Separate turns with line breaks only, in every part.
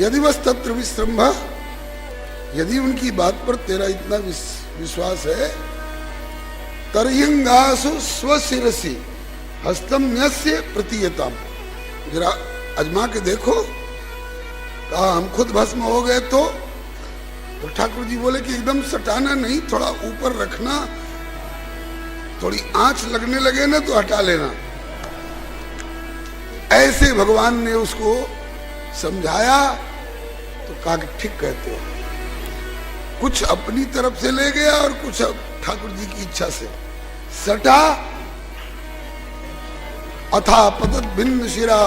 यदि बस तत्र विश्रम्भ, यदि उनकी बात पर तेरा इतना विश्वास है, तर्यंगासु स्वशिरसि हस्तम न्यस्य प्रतीयताम, जरा अजमा के देखो। कहा हम खुद भस्म हो गए तो ठाकुर जी बोले कि एकदम सटाना नहीं, थोड़ा ऊपर रखना, थोड़ी आंच लगने लगे ना तो हटा लेना। ऐसे भगवान ने उसको समझाया तो कहा कि ठीक कहते हो। कुछ अपनी तरफ से ले गया और कुछ ठाकुर जी की इच्छा से सटा। अथा पतत भिन्न शिरा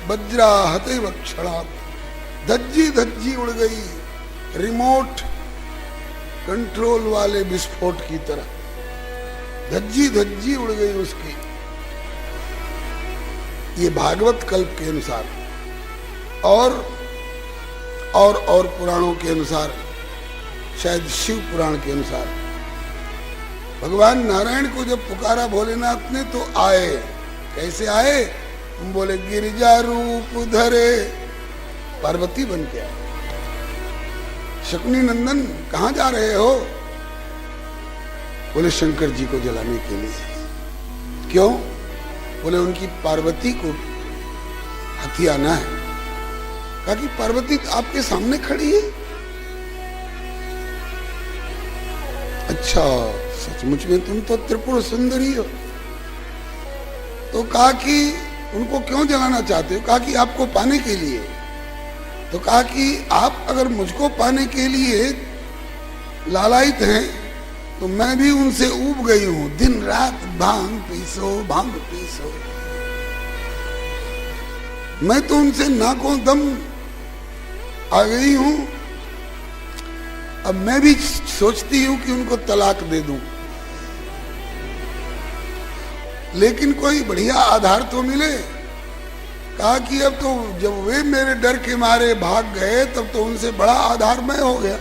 वज्रा हते वक्षणा, धज्जी धज्जी उड़ गई रिमोट कंट्रोल वाले विस्फोट की तरह, धज्जी धज्जी उड़ गई उसकी। ये भागवत कल्प के अनुसार और पुराणों के अनुसार, शायद शिव पुराण के अनुसार, भगवान नारायण को जब पुकारा भोलेनाथ ने तो आए। कैसे आए? हम बोले गिरिजा रूप धरे, पार्वती बन के आए। शकुनी नंदन कहां जा रहे हो? बोले शंकर जी को जलाने के लिए। क्यों? बोले उनकी पार्वती को हथियाना है। कहा कि पार्वती तो आपके सामने खड़ी है। अच्छा, सचमुच में तुम तो त्रिपुर सुंदरी हो। तो कहा कि उनको क्यों जलाना चाहते हो? कहा कि आपको पाने के लिए। तो कहा कि आप अगर मुझको पाने के लिए लालायित हैं तो मैं भी उनसे ऊब गई हूं। दिन रात भांग पीसो, भांग पीसो। मैं तो उनसे नाकों दम आ गई हूं। अब मैं भी सोचती हूं कि उनको तलाक दे दूं, लेकिन कोई बढ़िया आधार तो मिले। कहा कि अब तो जब वे मेरे डर के मारे भाग गए तब तो उनसे बड़ा आधार मैं हो गया।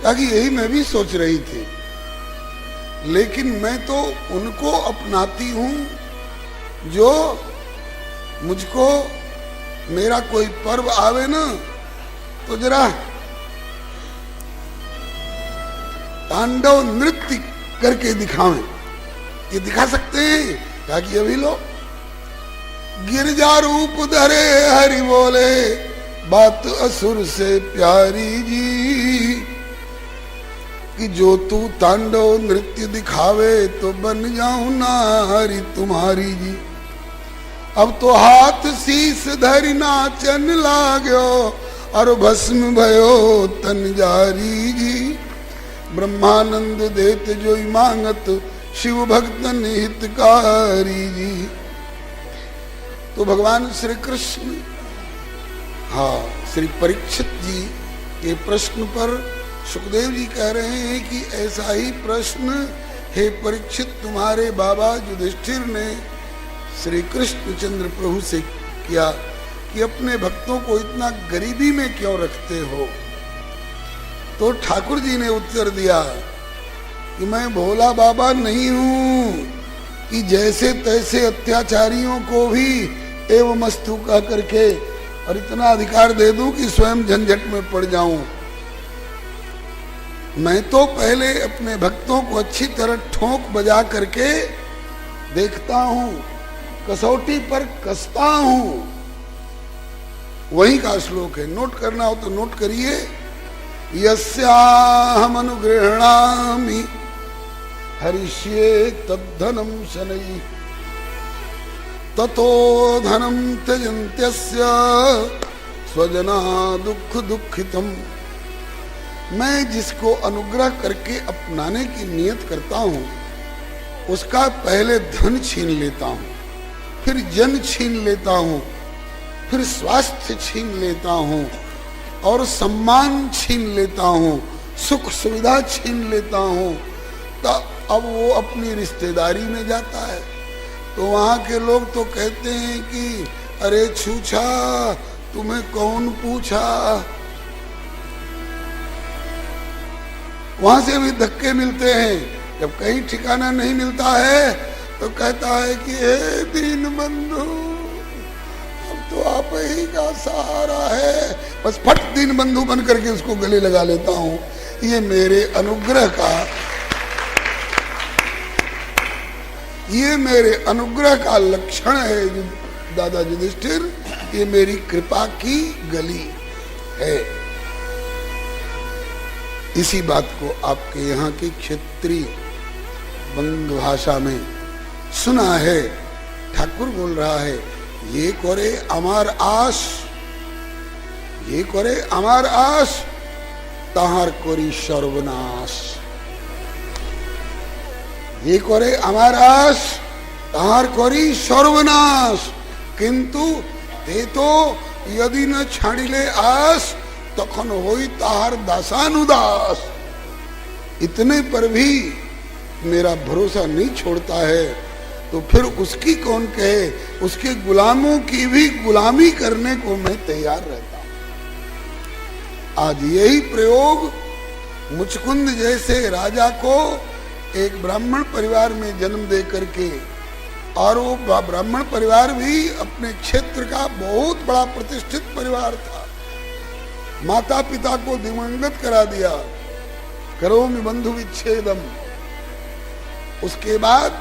कहा कि यही मैं भी सोच रही थी, लेकिन मैं तो उनको अपनाती हूं जो मुझको, मेरा कोई पर्व आवे ना तो जरा तांडव नृत्य करके दिखावें। ये दिखा सकते हैं? कहा कि अभी लो। गिरजा रूप धरे हरि बोले, बात असुर से प्यारी जी, कि जो तू तांडव नृत्य दिखावे तो बन जाऊं नारी तुम्हारी जी। अब तो हाथ शीस धरि नाचन लाग्यो, और भस्म भयो तन जारी जी। ब्रह्मानंद देत जो मांगत, शिव भक्तन हितकारी जी। तो भगवान श्री कृष्ण, हाँ, श्री परीक्षित जी के प्रश्न पर सुखदेव जी कह रहे हैं कि ऐसा ही प्रश्न हे परीक्षित तुम्हारे बाबा युधिष्ठिर ने श्री कृष्णचंद्र प्रभु से किया कि अपने भक्तों को इतना गरीबी में क्यों रखते हो। तो ठाकुर जी ने उत्तर दिया कि मैं भोला बाबा नहीं हूं कि जैसे तैसे अत्याचारियों को भी एवं मस्तु कह करके और इतना अधिकार दे दूं कि स्वयं झंझट में पड़ जाऊं। मैं तो पहले अपने भक्तों को अच्छी तरह ठोंक बजा करके देखता हूं, कसौटी पर कसता हूं। वही का श्लोक है, नोट करना हो तो नोट करिए। यस्याहम अनुगृह्णामि हरिष्ये तद्धनम शनैः, ततो धनम त्यजन्त्यस्य स्वजना दुख दुखितम। मैं जिसको अनुग्रह करके अपनाने की नियत करता हूं उसका पहले धन छीन लेता हूं, फिर जन छीन लेता हूं, फिर स्वास्थ्य छीन लेता हूं और सम्मान छीन लेता हूं, सुख सुविधा छीन लेता हूं। तो अब वो अपनी रिश्तेदारी में जाता है तो वहां के लोग तो कहते हैं कि अरे छूछा, तुम्हें कौन पूछा। वहां से भी धक्के मिलते हैं। जब कहीं ठिकाना नहीं मिलता है तो कहता है कि हे दीन बंधु, अब तो आप ही का सहारा है। बस फट दीन बंधु बन करके उसको गले लगा लेता हूं। ये मेरे अनुग्रह का लक्षण है दादा युधिष्ठिर, ये मेरी कृपा की गली है। इसी बात को आपके यहाँ की क्षेत्रीय बंग भाषा में सुना है। ठाकुर बोल रहा है, ये करे अमार आस, ये करे अमार आस, ताहार कोरी सर्वनाश। ये करे अमार आस, ताहार कोरी सर्वनाश। किंतु ते तो यदि न छाड़िले आस, तखन होई ताहार दासानुदास। इतने पर भी मेरा भरोसा नहीं छोड़ता है, तो फिर उसकी कौन कहे। उसके गुलामों की भी गुलामी करने को मैं तैयार रहता हूं। आज यही प्रयोग मुचकुंद जैसे राजा को एक ब्राह्मण परिवार में जन्म दे करके, और वो ब्राह्मण परिवार भी अपने क्षेत्र का बहुत बड़ा प्रतिष्ठित परिवार था, माता पिता को दिवंगत करा दिया, करोमि बंधु विच्छेदम। उसके बाद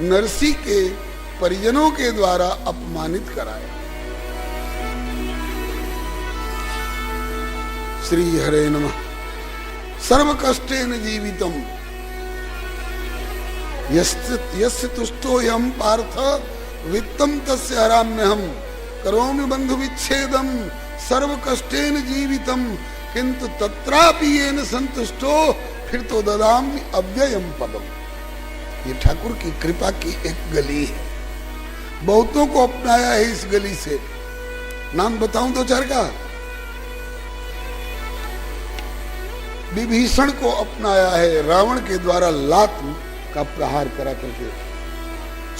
नरसी के परिजनों के द्वारा अपमानित कराया। श्री हरे नमः। सर्व कष्टेन जीवितम यस्य तुष्टो यम पार्थ वित्तम तस्य हराम्यहम करोमि बंधु विच्छेदम सर्व कष्टेन जीवितम किंतु तत्रापि येन संतुष्टो फिर तो ददामि अव्ययम पदम। ये ठाकुर की कृपा की एक गली है, बहुतों को अपनाया है इस गली से। नाम बताऊं दो चार का। विभीषण को अपनाया है, रावण के द्वारा लात का प्रहार करा करके।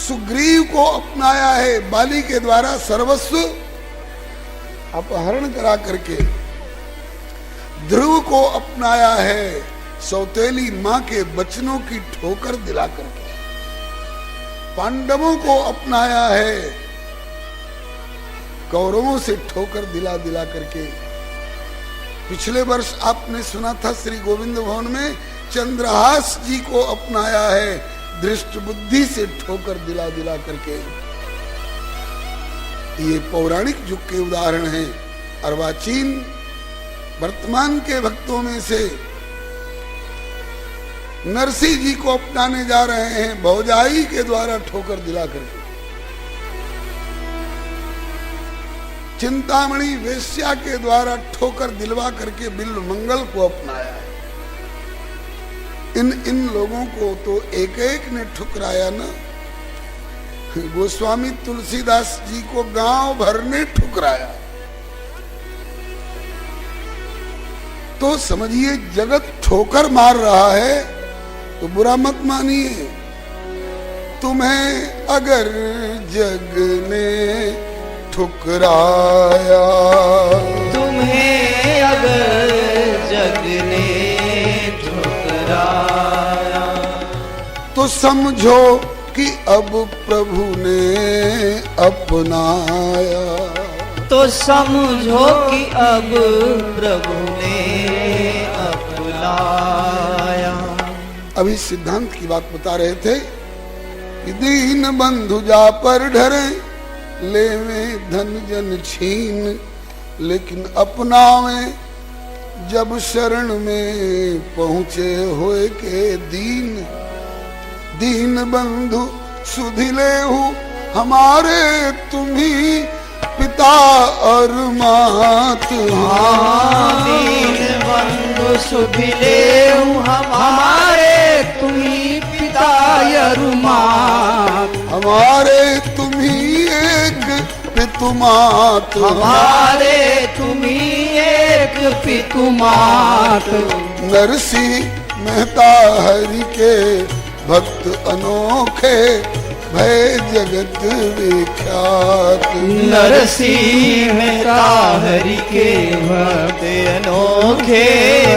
सुग्रीव को अपनाया है, बाली के द्वारा सर्वस्व अपहरण करा करके। ध्रुव को अपनाया है, सौतेली मां के बचनों की ठोकर दिला करके। पांडवों को अपनाया है, कौरवों से ठोकर दिला दिला करके। पिछले वर्ष आपने सुना था श्री गोविंद भवन में चंद्रहास जी को अपनाया है, दृष्ट बुद्धि से ठोकर दिला दिला करके। ये पौराणिक युग के उदाहरण हैं। अर्वाचीन वर्तमान के भक्तों में से नरसिंह जी को अपनाने जा रहे हैं, भौजाई के द्वारा ठोकर दिला करके। चिंतामणि वेश्या के द्वारा ठोकर दिलवा करके बिल्व मंगल को अपनाया है। इन लोगों को तो एक एक ने ठुकराया ना। गोस्वामी तुलसीदास जी को गांव भर ने ठुकराया। तो समझिए जगत ठोकर मार रहा है तो बुरा मत मानिए। तुम्हें अगर जग ने ठुकराया,
तुम्हें अगर जग ने ठुकराया,
तो समझो कि अब प्रभु ने अपनाया।
तो समझो कि अब प्रभु ने अपनाया।
अभी सिद्धांत की बात बता रहे थे कि दीन बंधु जा पर ढरे, लेवे धन जन छीन, लेकिन अपनावे जब शरण में पहुँचे होए के दीन। दीन बंधु सुधिलेहु हमारे, तुम्ही पिता और मात।
दीन बंधु सुधिलेहु हमारे, तुम्ही पिता और मात।
हमारे तुम्ही एक पितु मात।
हमारे तुम्ही एक पितु मात।
नरसिंह मेहता हरि के भक्त अनोखे, भय जगत विख्यात।
नरसिंह मेहता हरि के भक्त अनोखे,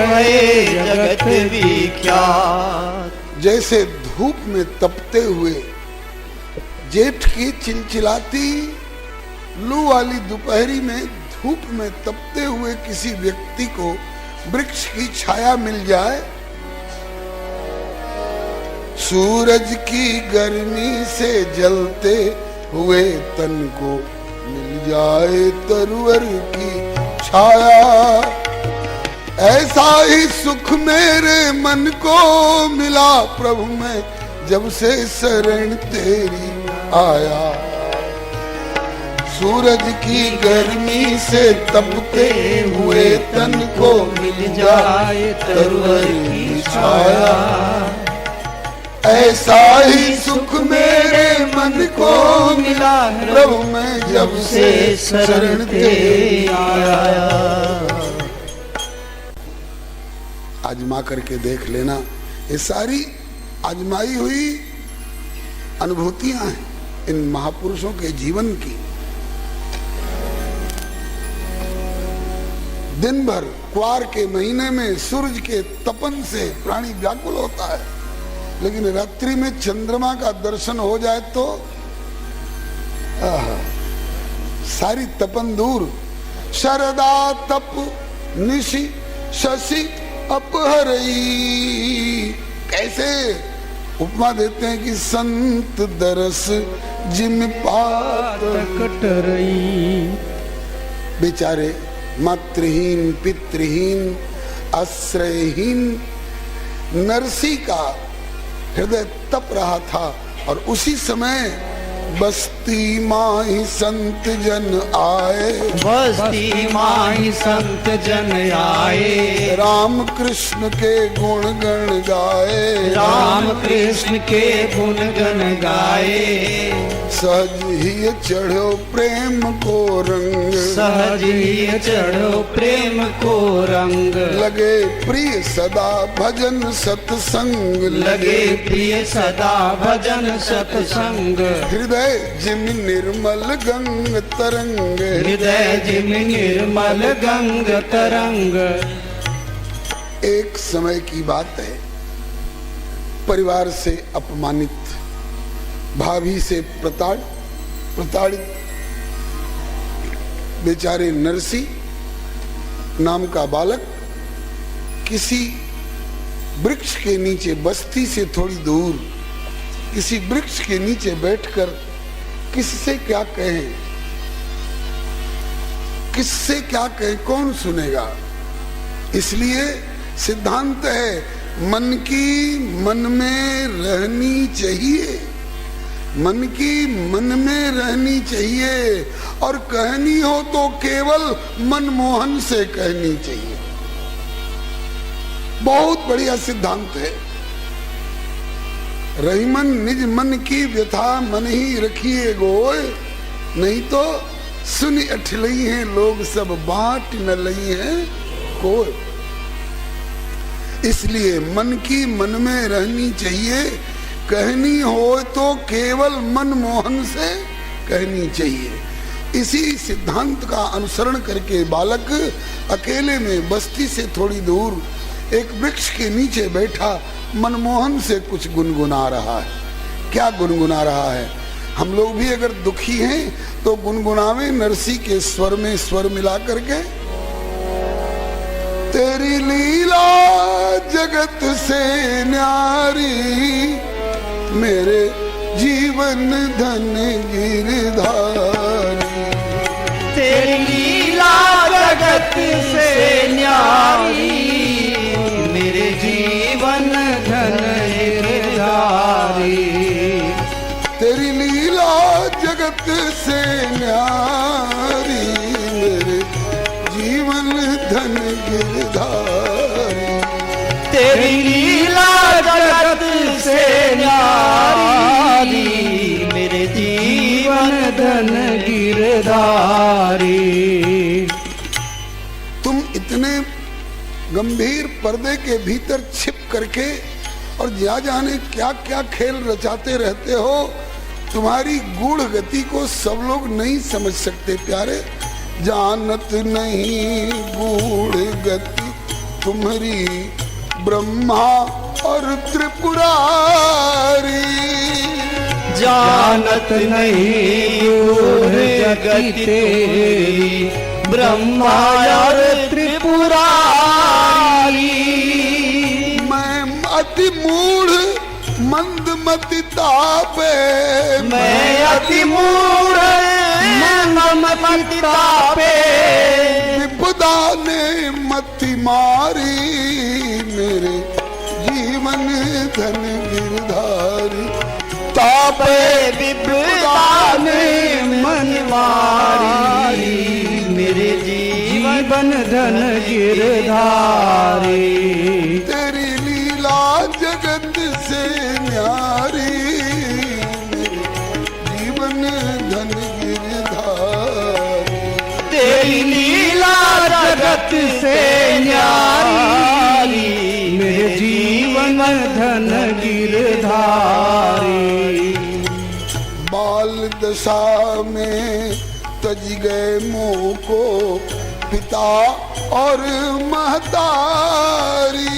भय जगत विख्यात।
जैसे धूप में तपते हुए जेठ की चिलचिलाती लू वाली दोपहरी में धूप में तपते हुए किसी व्यक्ति को वृक्ष की छाया मिल जाए, सूरज की गर्मी से जलते हुए तन को मिल जाए तरवर की छाया, ऐसा ही सुख मेरे मन को मिला प्रभु मैं जब से शरण तेरी आया। सूरज की गर्मी से तपते हुए तन को मिल जाए तरवर की छाया, ऐसा ही सुख मेरे मन को मिला प्रभु मैं जब से शरण तेरी आया। आजमा करके देख लेना, ये सारी आजमाई हुई अनुभूतियां हैं इन महापुरुषों के जीवन की। दिन भर क्वार के महीने में सूरज के तपन से प्राणी व्याकुल होता है, लेकिन रात्रि में चंद्रमा का दर्शन हो जाए तो सारी तपन दूर। शरदा तप निशि शशि अपहरई, कैसे उपमा देते हैं कि संत दरस जिम पात
कटरई।
बेचारे मातृहीन पितृहीन आश्रयहीन नरसी का हृदय तप रहा था, और उसी समय बस्ती माही संत जन आए,
बस्ती माही संत जन आए,
राम कृष्ण के गुण गण गाए,
राम कृष्ण के गुण गण गाए।
सहज ही चढ़ो प्रेम को रंग,
सहज ही चढ़ो प्रेम को रंग,
लगे प्रिय सदा भजन सत्संग,
लगे प्रिय सदा भजन सत्संग।
हृदय जिम निर्मल गंग तरंग,
हृदय जिम निर्मल गंग तरंग।
एक समय की बात है, परिवार से अपमानित, भाभी से प्रताड़ित बेचारे नरसी नाम का बालक किसी वृक्ष के नीचे, बस्ती से थोड़ी दूर किसी वृक्ष के नीचे बैठकर किससे क्या कहें, किससे क्या कहें, कौन सुनेगा। इसलिए सिद्धांत है मन की मन में रहनी चाहिए, मन की मन में रहनी चाहिए, और कहनी हो तो केवल मनमोहन से कहनी चाहिए। बहुत बढ़िया सिद्धांत है। रहीमन निज मन की व्यथा मन ही रखिए गोय, नहीं तो सुनी अठलई हैं लोग सब बांट न लई हैं कोई। इसलिए मन की मन में रहनी चाहिए, कहनी हो तो केवल मनमोहन से कहनी चाहिए। इसी सिद्धांत का अनुसरण करके बालक अकेले में बस्ती से थोड़ी दूर एक वृक्ष के नीचे बैठा मनमोहन से कुछ गुनगुना रहा है। क्या गुनगुना रहा है? हम लोग भी अगर दुखी हैं तो गुनगुनावे नरसी के स्वर में स्वर मिला करके। तेरी लीला जगत से न्यारी, मेरे जीवन धन गिरधारी।
तेरी लीला जगत से न्यारी, मेरे जीवन धन गिरधारी।
तेरी लीला जगत से न्यारी, मेरे जीवन धन गिरधारी।
तेरी लीला जगत से न्यारी, मेरे जीवन धन गिरधारी।
तुम इतने गंभीर पर्दे के भीतर छिप करके और जा जाने क्या क्या खेल रचाते रहते हो। तुम्हारी गूढ़ गति को सब लोग नहीं समझ सकते प्यारे। जानत नहीं गूढ़ गति तुम्हारी ब्रह्मा और त्रिपुरारी।
जानत नहीं बूढ़ गति तेरी, ब्रह्मा और त्रिपुरारी।
मैं अति मूढ़ मंदमति तापे,
मैं अति मूढ़ मंदमति तापे,
विपदा ने मति मारी, मेरे जीवन धन गिरधारी।
तापे विपदा ने मन मारी, मेरे जीवन धन गिरधारी।
तेरी लीला जगत से न्यारी, मेरे जीवन धन गिरधारी।
तेरी लीला जगत से न्यारी, मेरे जीवन धन गिरधारी।
बाल दशा में तज गए मोह को पिता और महतारी।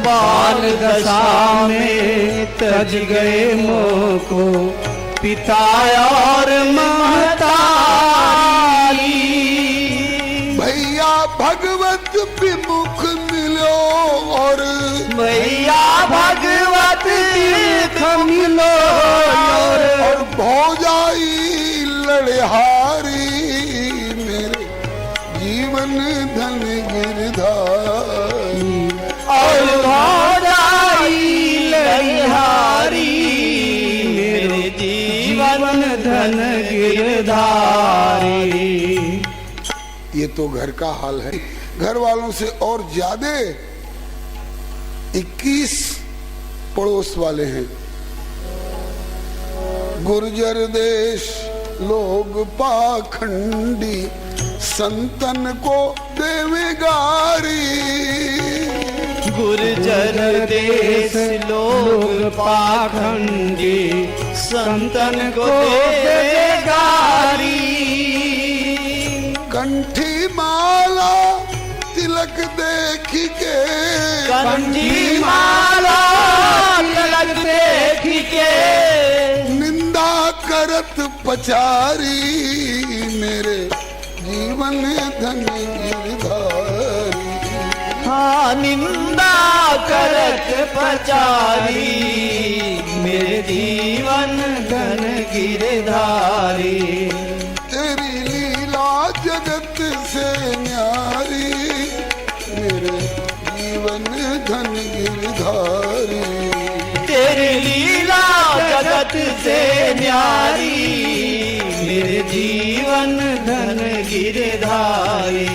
बाल दशा में तज गए मोह को पिता और महतारी।
भैया भगवत विमुख मिलो और
भैया भगवत मिलो
और भौजाई लड़हारी, मेरे जीवन धन गिरधारी।
और भौजाई लड़हारी, मेरे जीवन धन गिरधारी।
ये तो घर का हाल है। घर वालों से और ज्यादा 21 पड़ोस वाले हैं। गुर्जर देश लोग पाखंडी, संतन को देवे गारी।
गुर्जर देश लोग पाखंडी, संतन को देवे गारी।
कंठी माला तिलक देखी के,
कंठी माला तिलक देखी के,
निंदा करत पचारी, मेरे जीवन धन गिरधारी।
हाँ निंदा करत पचारी, मेरे जीवन धन गिरधारी।
तेरी लीला जगत से न्यारी, मेरे जीवन धन गिरधारी।
तेरी लीला जगत से न्यारी, मेरे जीवन धन गिरधारी।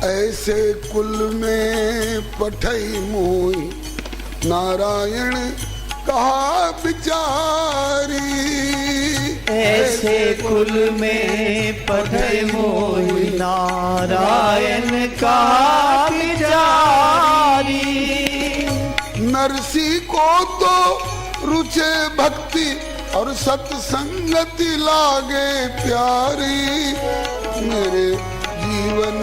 ऐसे कुल में पठई मोई, नारायण कहा बिचारी।
ऐसे कुल में पठई मोई, नारायण कहा बिचारी।
नरसी को तो रुचे भक्ति और सत्संगति लागे प्यारी, मेरे जीवन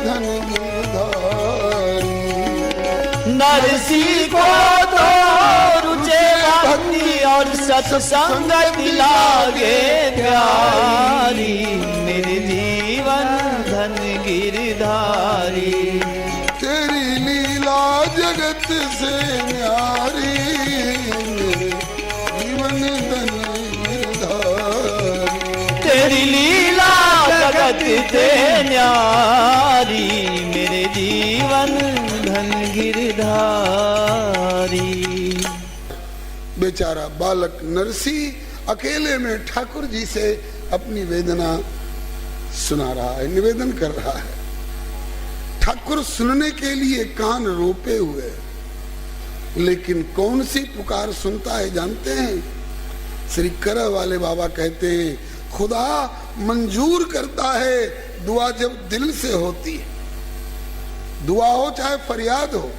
धन गिरधारी।
नरसी को तो रुचे भक्ति और सत्संगति लागे प्यारी, मेरे जीवन धन गिरधारी।
तेरी लीला जगत से न्यारी, मेरे जीवन धन गिरधारी।
तेरी लीला जगत से न्यारी, मेरे जीवन धन गिरधारी।
बेचारा बालक नरसी अकेले में ठाकुर जी से अपनी वेदना सुना रहा है, निवेदन कर रहा है। ठाकुर सुनने के लिए कान रोपे हुए, लेकिन कौन सी पुकार सुनता है जानते हैं? श्री करह वाले बाबा कहते हैं, खुदा मंजूर करता है दुआ जब दिल से होती है। दुआ हो चाहे फरियाद हो,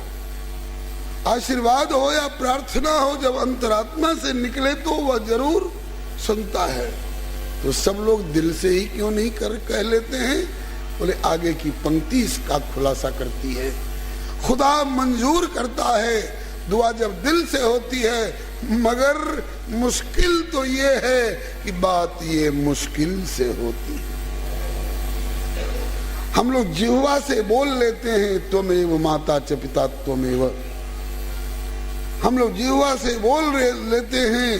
आशीर्वाद हो या प्रार्थना हो, जब अंतरात्मा से निकले तो वह जरूर सुनता है। तो सब लोग दिल से ही क्यों नहीं कह लेते हैं? बोले आगे की पंक्ति इसका खुलासा करती है। खुदा मंजूर करता है दुआ जब दिल से होती है, मगर मुश्किल तो ये है कि बात ये मुश्किल से होती है। हम लोग जिह्वा से बोल लेते हैं त्वमेव माता च पिता त्वमेव। हम लोग जिह्वा से बोल लेते हैं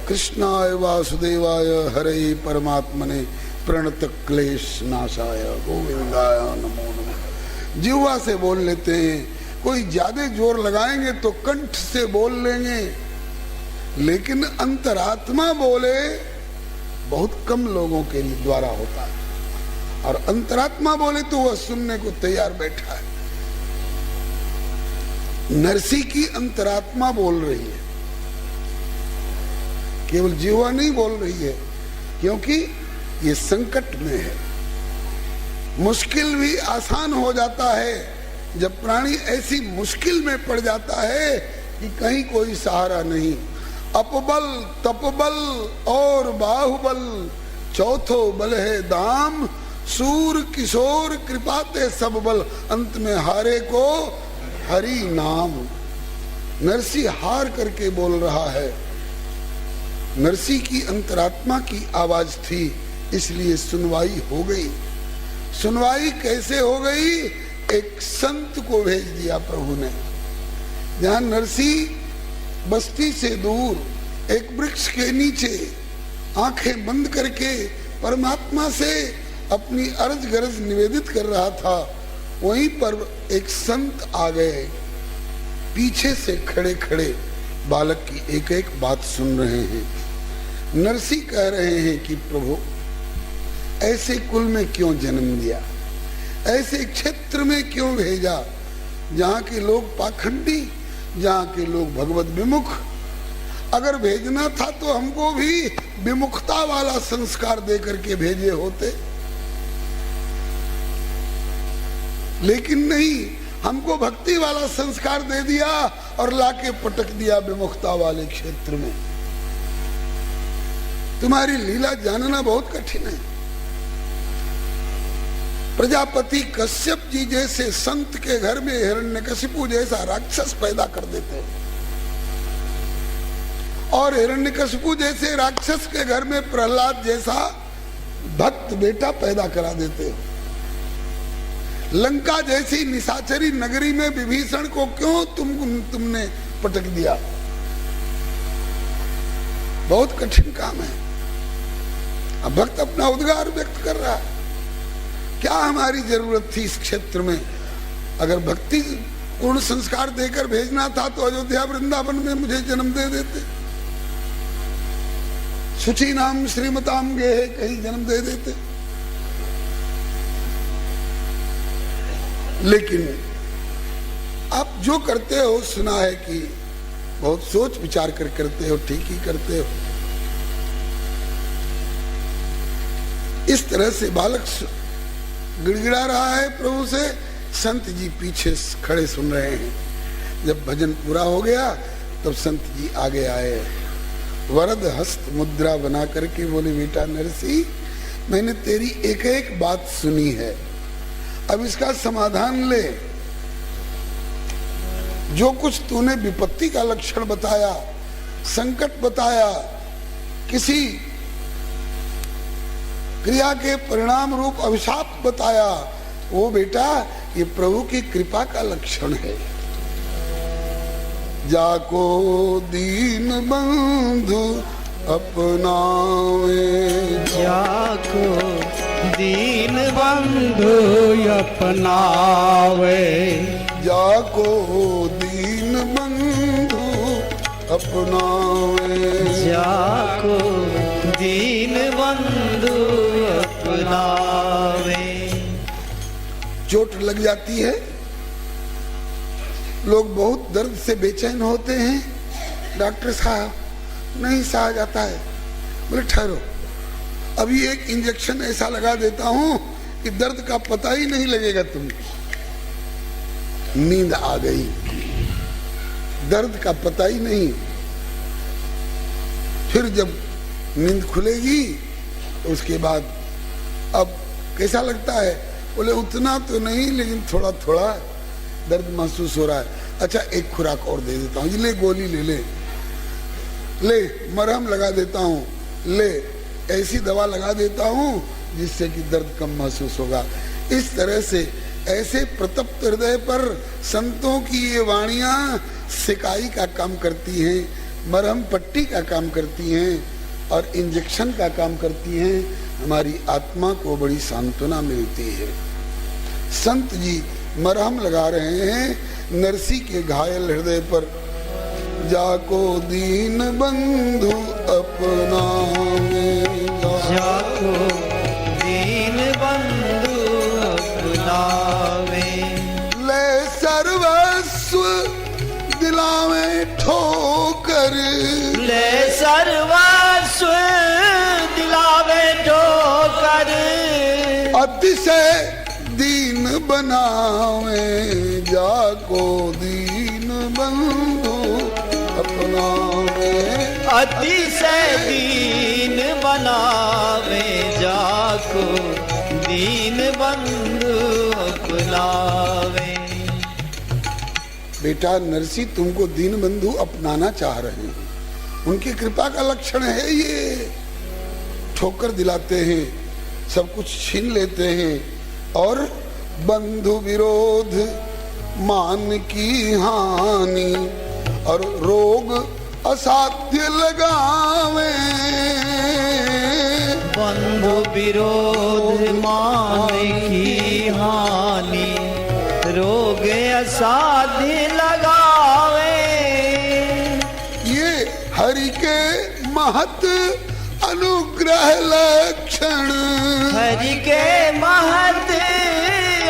कृष्णाय वासुदेवाय हरे परमात्मने प्रणत क्लेश नाशाय गोविंदाय नमो नमः। जिह्वा से बोल लेते हैं, कोई ज्यादा जोर लगाएंगे तो कंठ से बोल लेंगे, लेकिन अंतरात्मा बोले बहुत कम लोगों के द्वारा होता है। और अंतरात्मा बोले तो वह सुनने को तैयार बैठा है। नरसी की अंतरात्मा बोल रही है, केवल जीवा नहीं बोल रही है, क्योंकि ये संकट में है। मुश्किल भी आसान हो जाता है जब प्राणी ऐसी मुश्किल में पड़ जाता है कि कहीं कोई सहारा नहीं। अपबल तपबल और बाहुबल चौथो बल है दाम, सूर किशोर कृपाते सब बल, अंत में हारे को हरि नाम। नरसी हार करके बोल रहा है। नरसी की अंतरात्मा की आवाज थी, इसलिए सुनवाई हो गई। सुनवाई कैसे हो गई? एक संत को भेज दिया प्रभु ने। जहां नरसी बस्ती से दूर एक वृक्ष के नीचे आंखें बंद करके परमात्मा से अपनी अर्ज गरज निवेदित कर रहा था, वहीं पर एक संत आ गए। पीछे से खड़े खड़े बालक की एक एक बात सुन रहे हैं। नरसी कह रहे हैं कि प्रभु ऐसे कुल में क्यों जन्म दिया, ऐसे क्षेत्र में क्यों भेजा जहाँ के लोग पाखंडी, जहाँ के लोग भगवत विमुख। अगर भेजना था तो हमको भी विमुखता वाला संस्कार दे करके भेजे होते, लेकिन नहीं, हमको भक्ति वाला संस्कार दे दिया और लाके पटक दिया विमुखता वाले क्षेत्र में। तुम्हारी लीला जानना बहुत कठिन है। प्रजापति कश्यप जी जैसे संत के घर में हिरण्यकशिपु जैसा राक्षस पैदा कर देते हैं, और हिरण्यकशिपु जैसे राक्षस के घर में प्रहलाद जैसा भक्त बेटा पैदा करा देते हो। लंका जैसी निशाचरी नगरी में विभीषण को क्यों तुमने पटक दिया? बहुत कठिन काम है। अब भक्त अपना उद्गार व्यक्त कर रहा है, क्या हमारी जरूरत थी इस क्षेत्र में? अगर भक्ति पूर्ण संस्कार देकर भेजना था तो अयोध्या वृंदावन में मुझे जन्म दे देते, सुची नाम श्रीमताम गे कहीं जन्म दे देते। लेकिन आप जो करते हो, सुना है कि बहुत सोच विचार कर करते हो, ठीक ही करते हो। इस तरह से बालक गिड़गिड़ा रहा है प्रभु से, संत जी पीछे खड़े सुन रहे हैं। जब भजन पूरा हो गया तब संत जी आगे आए, वरद हस्त मुद्रा बना करके बोले, बेटा नरसी, मैंने तेरी एक एक बात सुनी है, अब इसका समाधान ले। जो कुछ तूने विपत्ति का लक्षण बताया, संकट बताया, किसी क्रिया के परिणाम रूप अभिशाप बताया, वो बेटा ये प्रभु की कृपा का लक्षण है। जाको दीन बंधु अपनावे,
जाको दीन बंधु अपनावे,
जाको दीन बंधु अपनावे,
जाको दीन बंधु अपनावे।
चोट लग जाती है, लोग बहुत दर्द से बेचैन होते हैं। डॉक्टर साहब नहीं सहा जाता है। बोले ठहरो, अभी एक इंजेक्शन ऐसा लगा देता हूं कि दर्द का पता ही नहीं लगेगा तुमको। नींद आ गई, दर्द का पता ही नहीं। फिर जब नींद खुलेगी तो उसके बाद अब कैसा लगता है? बोले उतना तो नहीं, लेकिन थोड़ा थोड़ा दर्द महसूस हो रहा है। अच्छा एक खुराक और दे देता हूँ, ये ले गोली ले ले। ले मरहम लगा देता हूँ, ले ऐसी दवा लगा देता हूँ जिससे कि दर्द कम महसूस होगा। इस तरह से ऐसे प्रतप्त हृदय पर संतों की ये वाणियां सिकाई का काम करती हैं, मरहम पट्टी का काम करती हैं और इंजेक्शन का काम करती हैं। हमारी आत्मा को बड़ी सांत्वना मिलती है। संत जी मरहम लगा रहे हैं नरसी के घायल हृदय पर। जाको दीन बंधु अपनावे,
जाको दीन बंधु अपनावे,
ले सर्वस्व दिलावे ठोकर,
ले सर्वस्व दिलावे ठोकर,
अतिशय दीन बनावे, जाको दीन बंधु अपनावे,
अतिशय दीन बनावे, जाको दीन बंधु अपनावे।
बेटा नरसी तुमको दीन बंधु अपनाना चाह रहे हैं, उनकी कृपा का लक्षण है ये। ठोकर दिलाते हैं, सब कुछ छीन लेते हैं और बंधु विरोध, मान की हानि और रोग असाध्य लगावे।
बंधु विरोध, मान की हानि, रोग असाध्य लगावे।
ये हरि के महत अनुग्रह लक्षण,
हरि के महत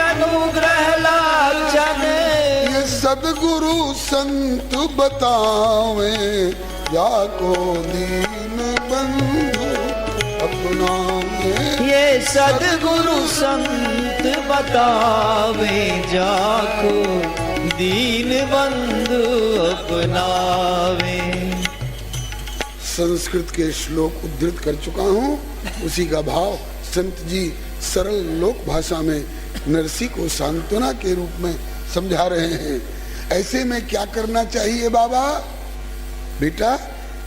अनुग्रह लक्षण,
ये सद्गुरु संत बतावे, जाको दीन बंधु अपनावे।
ये सद्गुरु संत बतावे, जाको दीन बंधु अपनावे।
संस्कृत के श्लोक उद्धृत कर चुका हूँ, उसी का भाव संत जी सरल लोक भाषा में नरसी को सांत्वना के रूप में समझा रहे हैं। ऐसे में क्या करना चाहिए बाबा? बेटा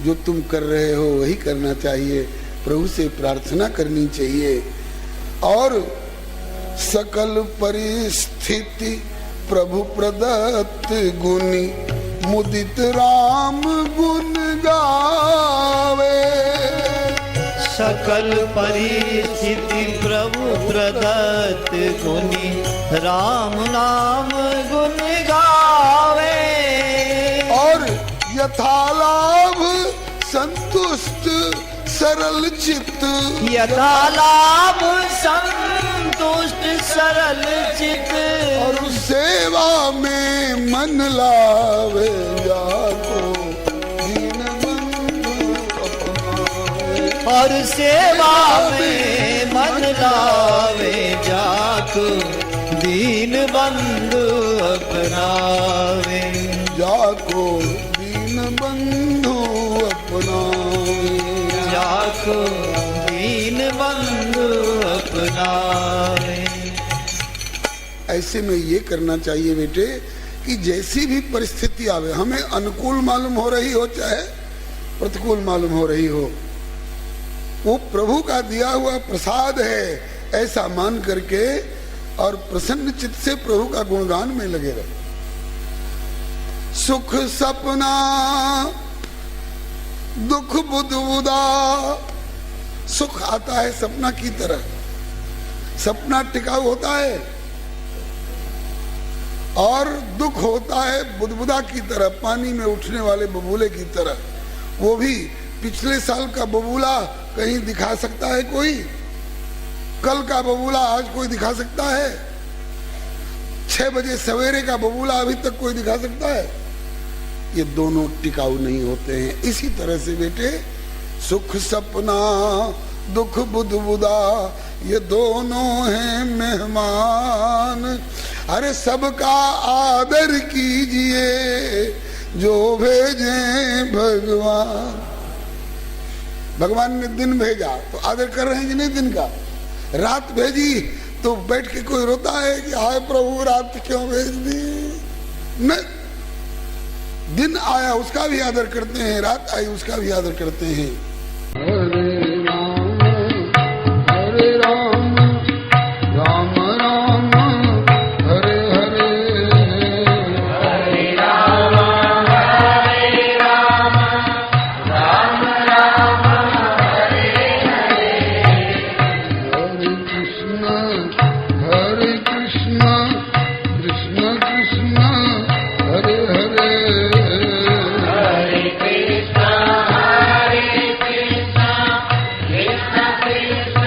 जो तुम कर रहे हो वही करना चाहिए, प्रभु से प्रार्थना करनी चाहिए और सकल परिस्थिति प्रभु प्रदत्त गुणी, मुदित राम गुण गावे।
सकल परिस्थिति प्रभु प्रदत्त गुणी, राम नाम गुण गावे।
और यथालाभ संतुष्ट सरल चित्त,
यथालाभ संतुष्ट सरल चित्त,
और सेवा में मन लावे, जाको दीन बंधु अपनावे।
और सेवा में मन लावे, जाको दीन बंधु अपनावे।
जाको दीन बंधु अपनावे,
जाको दीन बंधु अपनावे।
ऐसे में ये करना चाहिए बेटे कि जैसी भी परिस्थिति आवे, हमें अनुकूल मालूम हो रही हो चाहे प्रतिकूल मालूम हो रही हो, वो प्रभु का दिया हुआ प्रसाद है ऐसा मान करके और प्रसन्न चित्त से प्रभु का गुणगान में लगे रहे। सुख सपना दुख बुदबुदा, सुख आता है सपना की तरह, सपना टिकाऊ होता है, और दुख होता है बुदबुदा की तरह, पानी में उठने वाले बबूले की तरह। वो भी पिछले साल का बबूला कहीं दिखा सकता है कोई? कल का बबूला आज कोई दिखा सकता है? 6 बजे सवेरे का बबूला अभी तक कोई दिखा सकता है? ये दोनों टिकाऊ नहीं होते हैं। इसी तरह से बेटे सुख सपना दुख बुदबुदा ये दोनों हैं मेहमान। अरे सबका आदर कीजिए जो भेजे भगवान। भगवान ने दिन भेजा तो आदर कर रहे हैं कि नहीं? दिन का रात भेजी तो बैठ के कोई रोता है कि हाय प्रभु रात क्यों भेज दी? नहीं, दिन आया उसका भी आदर करते हैं, रात आई उसका भी आदर करते हैं। हरे राम राम राम हरे हरे,
हरे राम राम राम हरे हरे,
हरे कृष्ण कृष्ण कृष्ण हरे हरे,
हरे कृष्ण कृष्ण कृष्ण